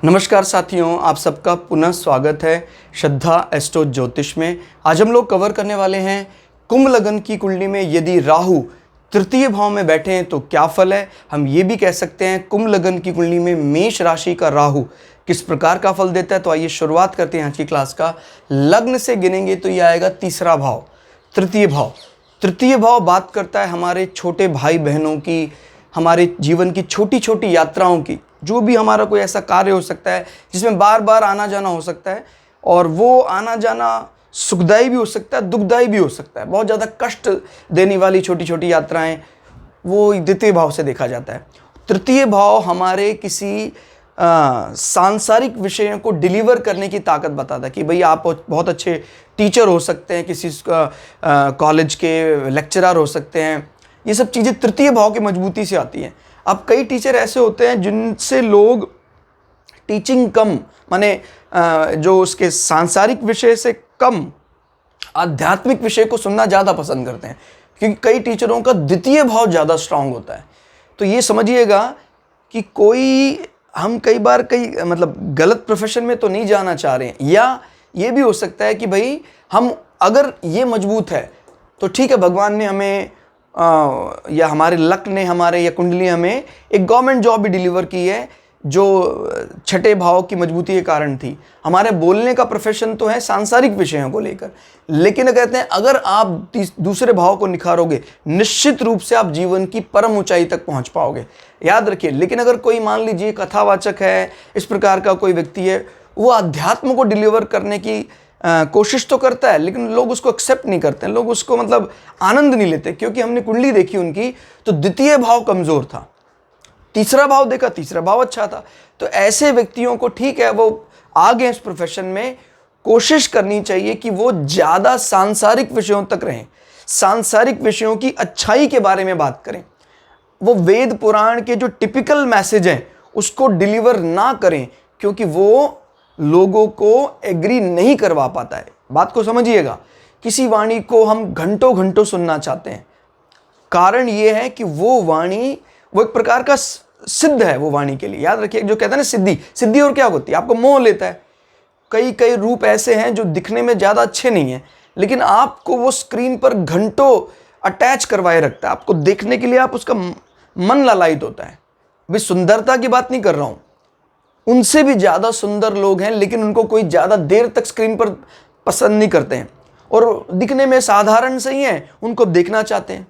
नमस्कार साथियों, आप सबका पुनः स्वागत है श्रद्धा एस्ट्रो ज्योतिष में। आज हम लोग कवर करने वाले हैं कुंभ लग्न की कुंडली में यदि राहु तृतीय भाव में बैठे हैं तो क्या फल है। हम ये भी कह सकते हैं कुंभ लग्न की कुंडली में मेष राशि का राहु किस प्रकार का फल देता है। तो आइए शुरुआत करते हैं आज की क्लास का। लग्न से गिनेंगे तो ये आएगा तीसरा भाव, तृतीय भाव। तृतीय भाव बात करता है हमारे छोटे भाई बहनों की, हमारे जीवन की छोटी छोटी यात्राओं की। जो भी हमारा कोई ऐसा कार्य हो सकता है जिसमें बार बार आना जाना हो सकता है, और वो आना जाना सुखदायी भी हो सकता है, दुखदायी भी हो सकता है। बहुत ज़्यादा कष्ट देने वाली छोटी छोटी यात्राएं, वो द्वितीय भाव से देखा जाता है। तृतीय भाव हमारे किसी सांसारिक विषयों को डिलीवर करने की ताकत बताता है कि भाई आप बहुत अच्छे टीचर हो सकते हैं, किसी कॉलेज के लेक्चरर हो सकते हैं। ये सब चीज़ें तृतीय भाव की मजबूती से आती हैं। अब कई टीचर ऐसे होते हैं जिनसे लोग टीचिंग कम, माने जो उसके सांसारिक विषय से कम आध्यात्मिक विषय को सुनना ज़्यादा पसंद करते हैं, क्योंकि कई टीचरों का द्वितीय भाव ज़्यादा स्ट्रांग होता है। तो ये समझिएगा कि हम कई बार मतलब गलत प्रोफेशन में तो नहीं जाना चाह रहे हैं, या ये भी हो सकता है कि भाई हम अगर ये मजबूत है तो ठीक है, भगवान ने हमें या हमारे लक ने हमारे या कुंडली हमें एक गवर्नमेंट जॉब भी डिलीवर की है जो छठे भाव की मजबूती के कारण थी। हमारे बोलने का प्रोफेशन तो है सांसारिक विषयों को लेकर, लेकिन कहते हैं अगर आप दूसरे भाव को निखारोगे निश्चित रूप से आप जीवन की परम ऊंचाई तक पहुंच पाओगे, याद रखिए। लेकिन अगर कोई मान लीजिए कथावाचक है, इस प्रकार का कोई व्यक्ति है, वो अध्यात्म को डिलीवर करने की कोशिश तो करता है, लेकिन लोग उसको एक्सेप्ट नहीं करते हैं, लोग उसको मतलब आनंद नहीं लेते, क्योंकि हमने कुंडली देखी उनकी तो द्वितीय भाव कमजोर था, तीसरा भाव देखा, तीसरा भाव अच्छा था। तो ऐसे व्यक्तियों को ठीक है, वो आगे इस प्रोफेशन में कोशिश करनी चाहिए कि वो ज़्यादा सांसारिक विषयों तक रहें, सांसारिक विषयों की अच्छाई के बारे में बात करें। वो वेद पुराण के जो टिपिकल मैसेज हैं उसको डिलीवर ना करें, क्योंकि वो लोगों को एग्री नहीं करवा पाता है। बात को समझिएगा, किसी वाणी को हम घंटों घंटों सुनना चाहते हैं, कारण ये है कि वो वाणी वो एक प्रकार का सिद्ध है वो वाणी के लिए। याद रखिए, जो कहते हैं ना सिद्धि और क्या होती है, आपको मोह लेता है। कई रूप ऐसे हैं जो दिखने में ज़्यादा अच्छे नहीं हैं, लेकिन आपको वो स्क्रीन पर घंटों अटैच करवाए रखता है। आपको देखने के लिए आप उसका मन ललायित होता है। अभी सुंदरता की बात नहीं कर रहा हूँ, उनसे भी ज़्यादा सुंदर लोग हैं, लेकिन उनको कोई ज़्यादा देर तक स्क्रीन पर पसंद नहीं करते हैं, और दिखने में साधारण से ही हैं, उनको देखना चाहते हैं।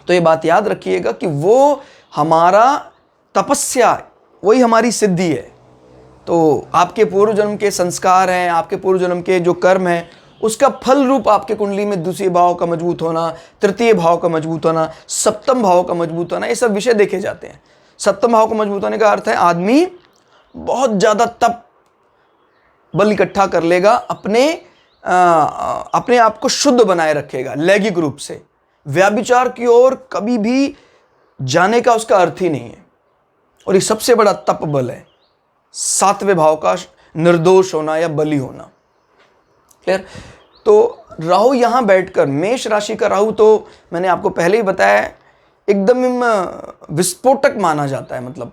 तो ये बात याद रखिएगा कि वो हमारा तपस्या, वही हमारी सिद्धि है। तो आपके पूर्व जन्म के संस्कार हैं, आपके पूर्व जन्म के जो कर्म हैं, उसका फल रूप आपके कुंडली में द्वितीय भाव का मजबूत होना, तृतीय भाव का मजबूत होना, सप्तम भाव का मजबूत होना, ये सब विषय देखे जाते हैं। सप्तम भाव का मजबूत होने का अर्थ है आदमी बहुत ज़्यादा तप बल इकट्ठा कर लेगा, अपने आप को शुद्ध बनाए रखेगा, लैंगिक रूप से व्याभिचार की ओर कभी भी जाने का उसका अर्थ ही नहीं है। और ये सबसे बड़ा तप बल है, सातवें भाव का निर्दोष होना या बलि होना। क्लियर? तो राहु यहां बैठकर, मेष राशि का राहु तो मैंने आपको पहले ही बताया एकदम विस्फोटक माना जाता है, मतलब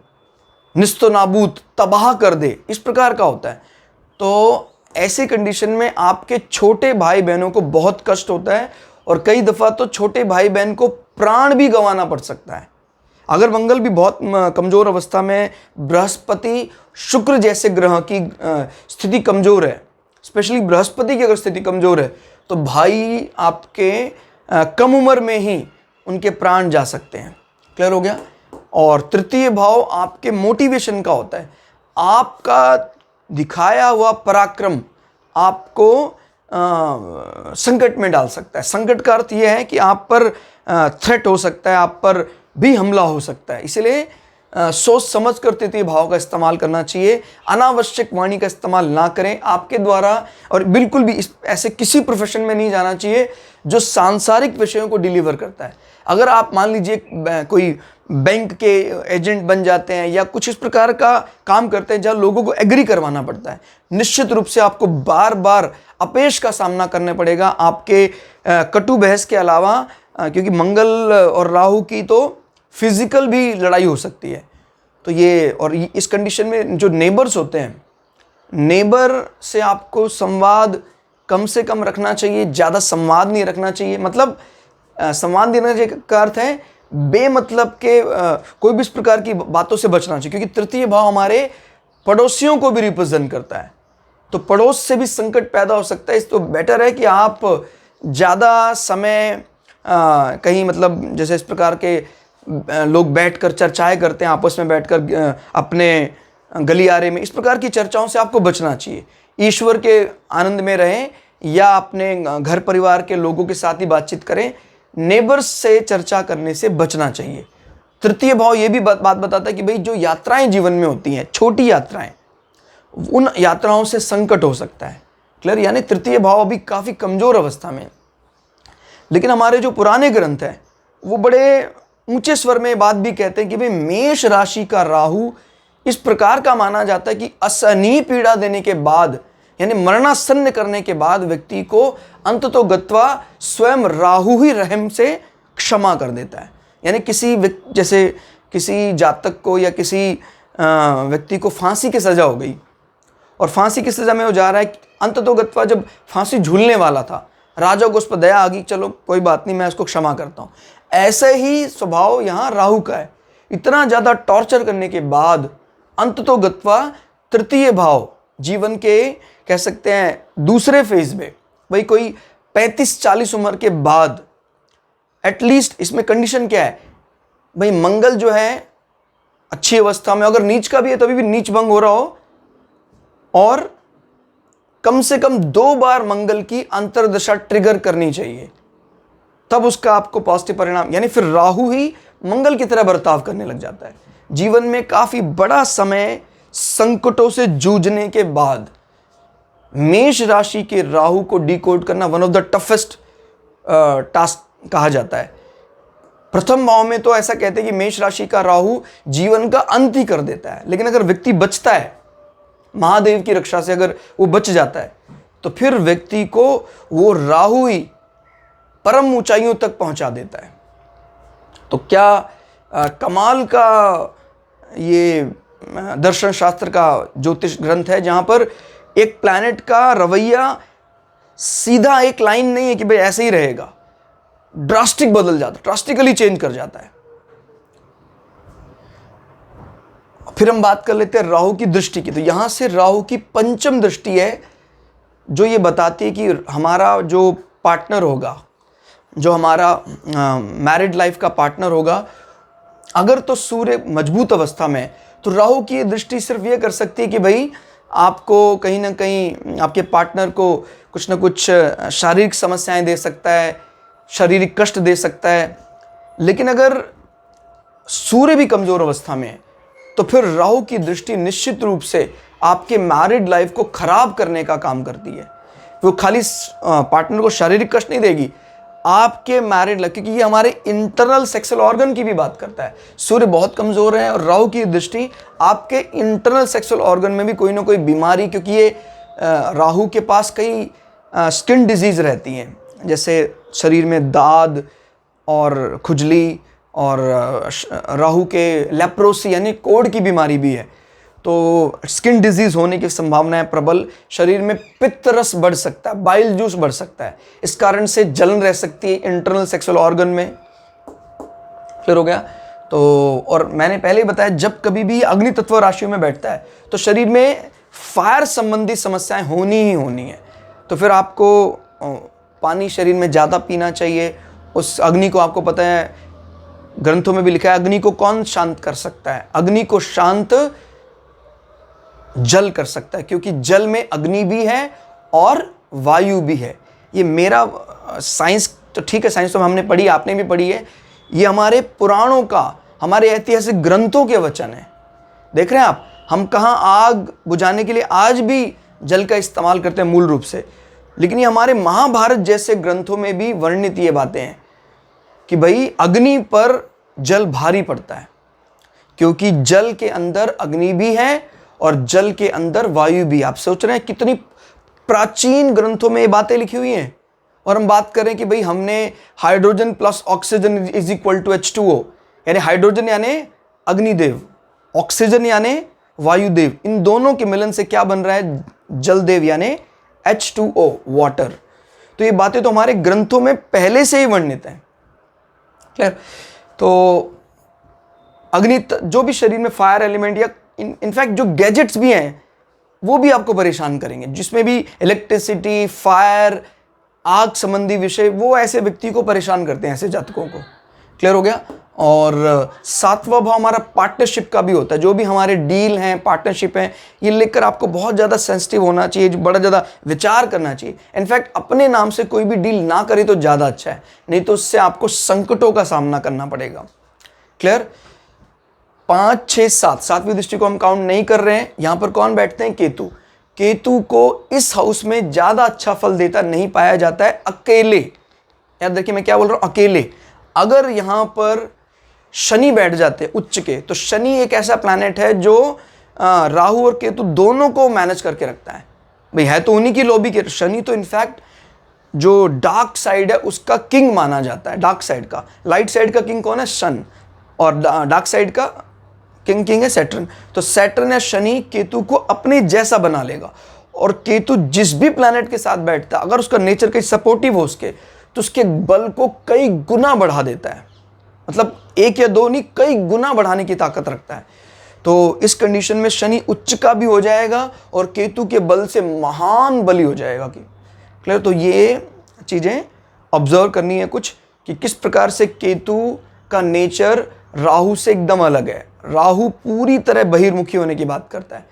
निस्तो नाबूद, तबाह कर दे, इस प्रकार का होता है। तो ऐसे कंडीशन में आपके छोटे भाई बहनों को बहुत कष्ट होता है, और कई दफ़ा तो छोटे भाई बहन को प्राण भी गंवाना पड़ सकता है। अगर मंगल भी बहुत कमज़ोर अवस्था में, बृहस्पति शुक्र जैसे ग्रह की स्थिति कमज़ोर है, स्पेशली बृहस्पति की अगर स्थिति कमज़ोर है, तो भाई आपके कम उम्र में ही उनके प्राण जा सकते हैं। क्लियर हो गया? और तृतीय भाव आपके मोटिवेशन का होता है, आपका दिखाया हुआ पराक्रम आपको संकट में डाल सकता है। संकट का अर्थ यह है कि आप पर थ्रेट हो सकता है, आप पर भी हमला हो सकता है। इसलिए सोच समझ कर तृतीय भाव का इस्तेमाल करना चाहिए, अनावश्यक वाणी का इस्तेमाल ना करें आपके द्वारा। और बिल्कुल भी ऐसे किसी प्रोफेशन में नहीं जाना चाहिए जो सांसारिक विषयों को डिलीवर करता है। अगर आप मान लीजिए कोई बैंक के एजेंट बन जाते हैं या कुछ इस प्रकार का काम करते हैं जहाँ लोगों को एग्री करवाना पड़ता है, निश्चित रूप से आपको बार बार अपयश का सामना करना पड़ेगा। आपके कटु बहस के अलावा, क्योंकि मंगल और राहु की तो फिजिकल भी लड़ाई हो सकती है, तो ये और इस कंडीशन में जो नेबर्स होते हैं, नेबर से आपको संवाद कम से कम रखना चाहिए, ज़्यादा संवाद नहीं रखना चाहिए। मतलब संवाद देना का अर्थ है बेमतलब के कोई भी इस प्रकार की बातों से बचना चाहिए, क्योंकि तृतीय भाव हमारे पड़ोसियों को भी रिप्रेजेंट करता है, तो पड़ोस से भी संकट पैदा हो सकता है। इस तो बेटर है कि आप ज़्यादा समय कहीं मतलब जैसे इस प्रकार के लोग बैठकर चर्चाएं करते हैं आपस में बैठकर अपने गलियारे में, इस प्रकार की चर्चाओं से आपको बचना चाहिए। ईश्वर के आनंद में रहें या अपने घर परिवार के लोगों के साथ ही बातचीत करें, नेबर्स से चर्चा करने से बचना चाहिए। तृतीय भाव ये भी बात बताता है कि भाई जो यात्राएं जीवन में होती हैं, छोटी यात्राएं, उन यात्राओं से संकट हो सकता है। क्लियर? यानी तृतीय भाव अभी काफ़ी कमज़ोर अवस्था में, लेकिन हमारे जो पुराने ग्रंथ हैं वो बड़े ऊंचे स्वर में बात भी कहते हैं कि भाई मेष राशि का राहु इस प्रकार का माना जाता है कि असहनीय पीड़ा देने के बाद, यानी मरणासन्न करने के बाद व्यक्ति को अंततो गत्वा स्वयं राहु ही रहम से क्षमा कर देता है। यानी जैसे किसी जातक को या किसी व्यक्ति को फांसी की सज़ा हो गई और फांसी की सज़ा में वो जा रहा है, अंततो गत्वा जब फांसी झूलने वाला था, राजा को उस पर दया आ गई, चलो कोई बात नहीं मैं इसको क्षमा करता हूँ। ऐसे ही स्वभाव यहाँ राहु का है। इतना ज़्यादा टॉर्चर करने के बाद अंततो गत्वा तृतीय भाव जीवन के कह सकते हैं दूसरे फेज में, भाई कोई 35-40 उम्र के बाद एटलीस्ट, इसमें कंडीशन क्या है भाई, मंगल जो है अच्छी अवस्था में, अगर नीच का भी है तभी भी नीच भंग हो रहा हो, और कम से कम 2 बार मंगल की अंतर्दशा ट्रिगर करनी चाहिए, तब उसका आपको पॉजिटिव परिणाम, यानी फिर राहु ही मंगल की तरह बर्ताव करने लग जाता है। जीवन में काफी बड़ा समय संकटों से जूझने के बाद मेष राशि के राहु को डिकोड करना one of the toughest task कहा जाता है। प्रथम भाव में तो ऐसा कहते हैं कि मेष राशि का राहु जीवन का अंत ही कर देता है, लेकिन अगर व्यक्ति बचता है, महादेव की रक्षा से अगर वो बच जाता है, तो फिर व्यक्ति को वो राहु ही परम ऊंचाइयों तक पहुंचा देता है। तो क्या कमाल का ये दर्शन शास्त्र का ज्योतिष ग्रंथ है, जहां पर एक प्लैनेट का रवैया सीधा एक लाइन नहीं है कि भाई ऐसे ही रहेगा, ड्रास्टिक बदल जाता है, ड्रास्टिकली चेंज कर जाता है। फिर हम बात कर लेते हैं राहु की दृष्टि की। तो यहां से राहु की पंचम दृष्टि है, जो ये बताती है कि हमारा जो पार्टनर होगा, जो हमारा मैरिड लाइफ का पार्टनर होगा, अगर तो सूर्य मजबूत अवस्था में, तो राहु की दृष्टि सिर्फ ये कर सकती है कि भाई आपको कहीं ना कहीं आपके पार्टनर को कुछ ना कुछ शारीरिक समस्याएं दे सकता है, शारीरिक कष्ट दे सकता है। लेकिन अगर सूर्य भी कमजोर अवस्था में है, तो फिर राहु की दृष्टि निश्चित रूप से आपके मैरिड लाइफ को खराब करने का काम करती है। वो खाली पार्टनर को शारीरिक कष्ट नहीं देगी, आपके मैरिड लाइफ, क्योंकि ये हमारे इंटरनल सेक्सुअल ऑर्गन की भी बात करता है। सूर्य बहुत कमजोर है और राहु की दृष्टि आपके इंटरनल सेक्सुअल ऑर्गन में भी कोई ना कोई बीमारी, क्योंकि ये राहु के पास कई स्किन डिजीज रहती हैं, जैसे शरीर में दाद और खुजली, और राहु के लेप्रोसी यानी कोढ़ की बीमारी भी है। तो स्किन डिजीज होने की संभावना है प्रबल, शरीर में पित्त रस बढ़ सकता है, बाइल जूस बढ़ सकता है, इस कारण से जलन रह सकती है इंटरनल सेक्सुअल ऑर्गन में। क्लियर हो गया? तो और मैंने पहले ही बताया, जब कभी भी अग्नि तत्व राशियों में बैठता है तो शरीर में फायर संबंधी समस्याएं होनी ही होनी है। तो फिर आपको पानी शरीर में ज़्यादा पीना चाहिए। उस अग्नि को, आपको पता है ग्रंथों में भी लिखा है, अग्नि को कौन शांत कर सकता है? अग्नि को शांत जल कर सकता है, क्योंकि जल में अग्नि भी है और वायु भी है। ये मेरा साइंस तो ठीक है, साइंस तो हमने पढ़ी, आपने भी पढ़ी है, ये हमारे पुराणों का, हमारे ऐतिहासिक ग्रंथों के वचन है। देख रहे हैं आप, हम कहाँ आग बुझाने के लिए आज भी जल का इस्तेमाल करते हैं मूल रूप से, लेकिन ये हमारे महाभारत जैसे ग्रंथों में भी वर्णित ये बातें हैं कि भाई अग्नि पर जल भारी पड़ता है, क्योंकि जल के अंदर अग्नि भी है और जल के अंदर वायु भी। आप सोच रहे हैं कितनी प्राचीन ग्रंथों में ये बातें लिखी हुई हैं। और हम बात करें कि भाई हमने hydrogen plus oxygen is equal to H2O, यानी हाइड्रोजन यानी अग्निदेव, ऑक्सीजन यानी वायुदेव, इन दोनों के मिलन से क्या बन रहा है? जलदेव यानी H2O वाटर। तो ये बातें तो हमारे ग्रंथों में पहले से ही वर्णित हैं। क्लियर? तो अग्नि, जो भी शरीर में फायर एलिमेंट या इनफैक्ट जो गैजेट्स भी हैं वो भी आपको परेशान करेंगे, जिसमें भी इलेक्ट्रिसिटी, फायर, आग संबंधी विषय, वो ऐसे व्यक्ति को परेशान करते हैं, ऐसे जातकों को। क्लियर हो गया? और 7वां भाव हमारा पार्टनरशिप का भी होता है। जो भी हमारे डील हैं, पार्टनरशिप हैं, ये लेकर आपको बहुत ज़्यादा सेंसिटिव होना चाहिए, बड़ा ज़्यादा विचार करना चाहिए। इनफैक्ट अपने नाम से कोई भी डील ना करे तो ज़्यादा अच्छा है, नहीं तो उससे आपको संकटों का सामना करना पड़ेगा। क्लियर? 5, 6, 7, 7वीं दृष्टि को हम काउंट नहीं कर रहे हैं। यहां पर कौन बैठते हैं? केतु। केतु को इस हाउस में ज्यादा अच्छा फल देता नहीं पाया जाता है अकेले। याद देखिए मैं क्या बोल रहा हूं, अकेले। अगर यहां पर शनि बैठ जाते उच्च के, तो शनि एक ऐसा प्लैनेट है जो राहु और केतु दोनों को मैनेज करके रखता है। भाई है तो उन्हीं की लॉबी के। शनि तो इनफैक्ट जो डार्क साइड है उसका किंग माना जाता है। डार्क साइड का, लाइट साइड का किंग कौन है? सन। और डार्क साइड का किंग है सैटर्न। तो सैटर्न या शनि केतु को अपने जैसा बना लेगा। और केतु जिस भी प्लैनेट के साथ बैठता है, अगर उसका नेचर कहीं सपोर्टिव हो उसके, तो उसके बल को कई गुना बढ़ा देता है। मतलब 1 या 2 नहीं, कई गुना बढ़ाने की ताकत रखता है। तो इस कंडीशन में शनि उच्च का भी हो जाएगा और केतु के बल से महान बली हो जाएगा। क्लियर? तो ये चीजें ऑब्जर्व करनी है कुछ, कि किस प्रकार से केतु का नेचर राहु से एकदम अलग है। राहु पूरी तरह बहिर्मुखी होने की बात करता है।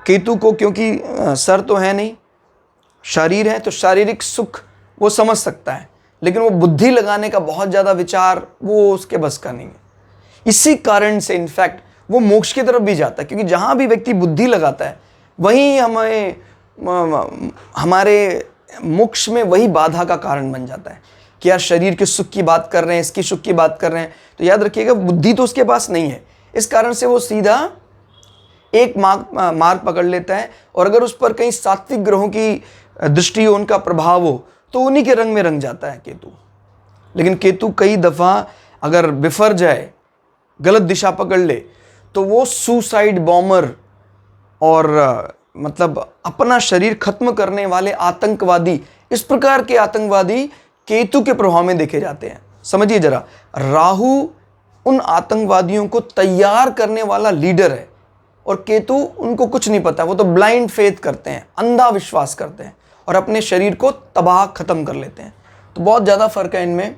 केतु को क्योंकि सर तो है नहीं, शरीर है, तो शारीरिक सुख वो समझ सकता है, लेकिन वो बुद्धि लगाने का बहुत ज़्यादा विचार वो उसके बस का नहीं है। इसी कारण से इनफैक्ट वो मोक्ष की तरफ भी जाता है, क्योंकि जहाँ भी व्यक्ति बुद्धि लगाता है वहीं हमारे मोक्ष में वही बाधा का कारण बन जाता है कि यार शरीर के सुख की बात कर रहे हैं, इसकी सुख की बात कर रहे हैं। तो याद रखिएगा बुद्धि तो उसके पास नहीं है, इस कारण से वो सीधा एक मार्ग पकड़ लेता है। और अगर उस पर कहीं सात्विक ग्रहों की दृष्टि हो, उनका प्रभाव हो, तो उन्हीं के रंग में रंग जाता है केतु। लेकिन केतु कई दफ़ा अगर बिफर जाए, गलत दिशा पकड़ ले, तो वो सुसाइड बॉम्बर और मतलब अपना शरीर खत्म करने वाले आतंकवादी, इस प्रकार के आतंकवादी केतु के प्रभाव में देखे जाते हैं। समझिए जरा, राहु उन आतंकवादियों को तैयार करने वाला लीडर है और केतु उनको कुछ नहीं पता, वो तो ब्लाइंड फेथ करते हैं, अंधा विश्वास करते हैं और अपने शरीर को तबाह खत्म कर लेते हैं। तो बहुत ज़्यादा फर्क है इनमें।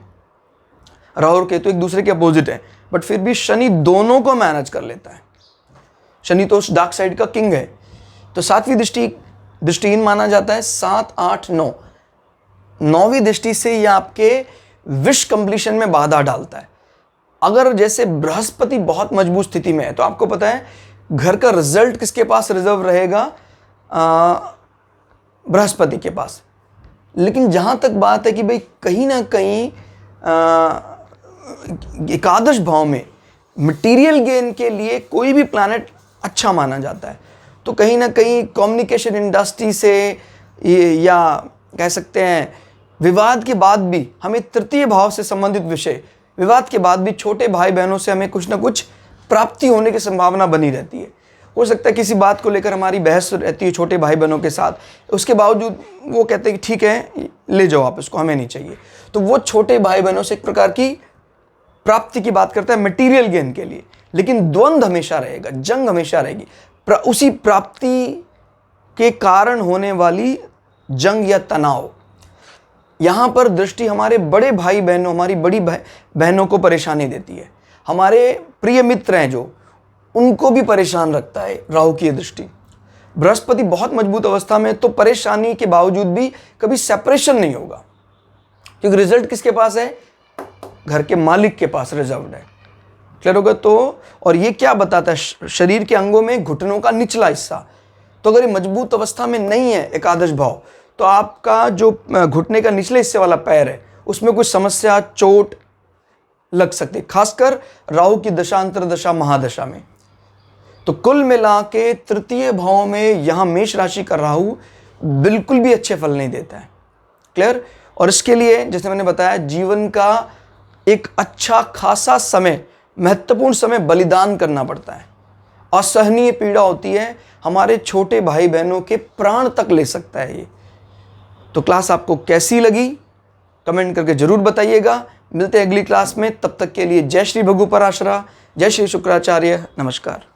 राहु और केतु एक दूसरे के अपोजिट है, बट फिर भी शनि दोनों को मैनेज कर लेता है। शनि तो उस डार्क साइड का किंग है। तो 7वीं दृष्टिहीन माना जाता है। 7, 8, 9, 9वीं दृष्टि से यह आपके विश कंप्लीशन में बाधा डालता है। अगर जैसे बृहस्पति बहुत मजबूत स्थिति में है, तो आपको पता है घर का रिजल्ट किसके पास रिजर्व रहेगा? बृहस्पति के पास। लेकिन जहां तक बात है कि भाई कहीं ना कहीं एकादश भाव में मटेरियल गेन के लिए कोई भी प्लैनेट अच्छा माना जाता है, तो कहीं ना कहीं कम्युनिकेशन इंडस्ट्री से या कह सकते हैं विवाद के बाद भी हमें तृतीय भाव से संबंधित विषय, विवाद के बाद भी छोटे भाई बहनों से हमें कुछ ना कुछ प्राप्ति होने की संभावना बनी रहती है। हो सकता है किसी बात को लेकर हमारी बहस रहती है छोटे भाई बहनों के साथ, उसके बावजूद वो कहते हैं कि ठीक है ले जाओ आप इसको, हमें नहीं चाहिए। तो वो छोटे भाई बहनों से एक प्रकार की प्राप्ति की बात करता है मटेरियल गेन के लिए, लेकिन द्वंद्व हमेशा रहेगा, जंग हमेशा रहेगी। उसी प्राप्ति के कारण होने वाली जंग या तनाव। यहाँ पर दृष्टि हमारे बड़े भाई बहनों, हमारी बड़ी बहनों को परेशानी देती है। हमारे प्रिय मित्र हैं जो, उनको भी परेशान रखता है राहु की दृष्टि। बृहस्पति बहुत मजबूत अवस्था में, तो परेशानी के बावजूद भी कभी सेपरेशन नहीं होगा, क्योंकि रिजल्ट किसके पास है? घर के मालिक के पास रिजर्व्ड है। क्लियर होगा? तो और ये क्या बताता है? शरीर के अंगों में घुटनों का निचला हिस्सा, तो अगर ये मजबूत अवस्था में नहीं है एकादश भाव, तो आपका जो घुटने का निचले हिस्से वाला पैर है उसमें कुछ समस्या, चोट लग सकती है, खासकर राहु की दशा, अंतरदशा, महादशा में। तो कुल मिला के तृतीय भाव में यहां मेष राशि का राहु बिल्कुल भी अच्छे फल नहीं देता है। क्लियर? और इसके लिए जैसे मैंने बताया, जीवन का एक अच्छा खासा समय, महत्वपूर्ण समय बलिदान करना पड़ता है। असहनीय पीड़ा होती है, हमारे छोटे भाई बहनों के प्राण तक ले सकता है ये। तो क्लास आपको कैसी लगी कमेंट करके जरूर बताइएगा। मिलते हैं अगली क्लास में, तब तक के लिए जय श्री भगु पराशरा, जय श्री शुक्राचार्य, नमस्कार।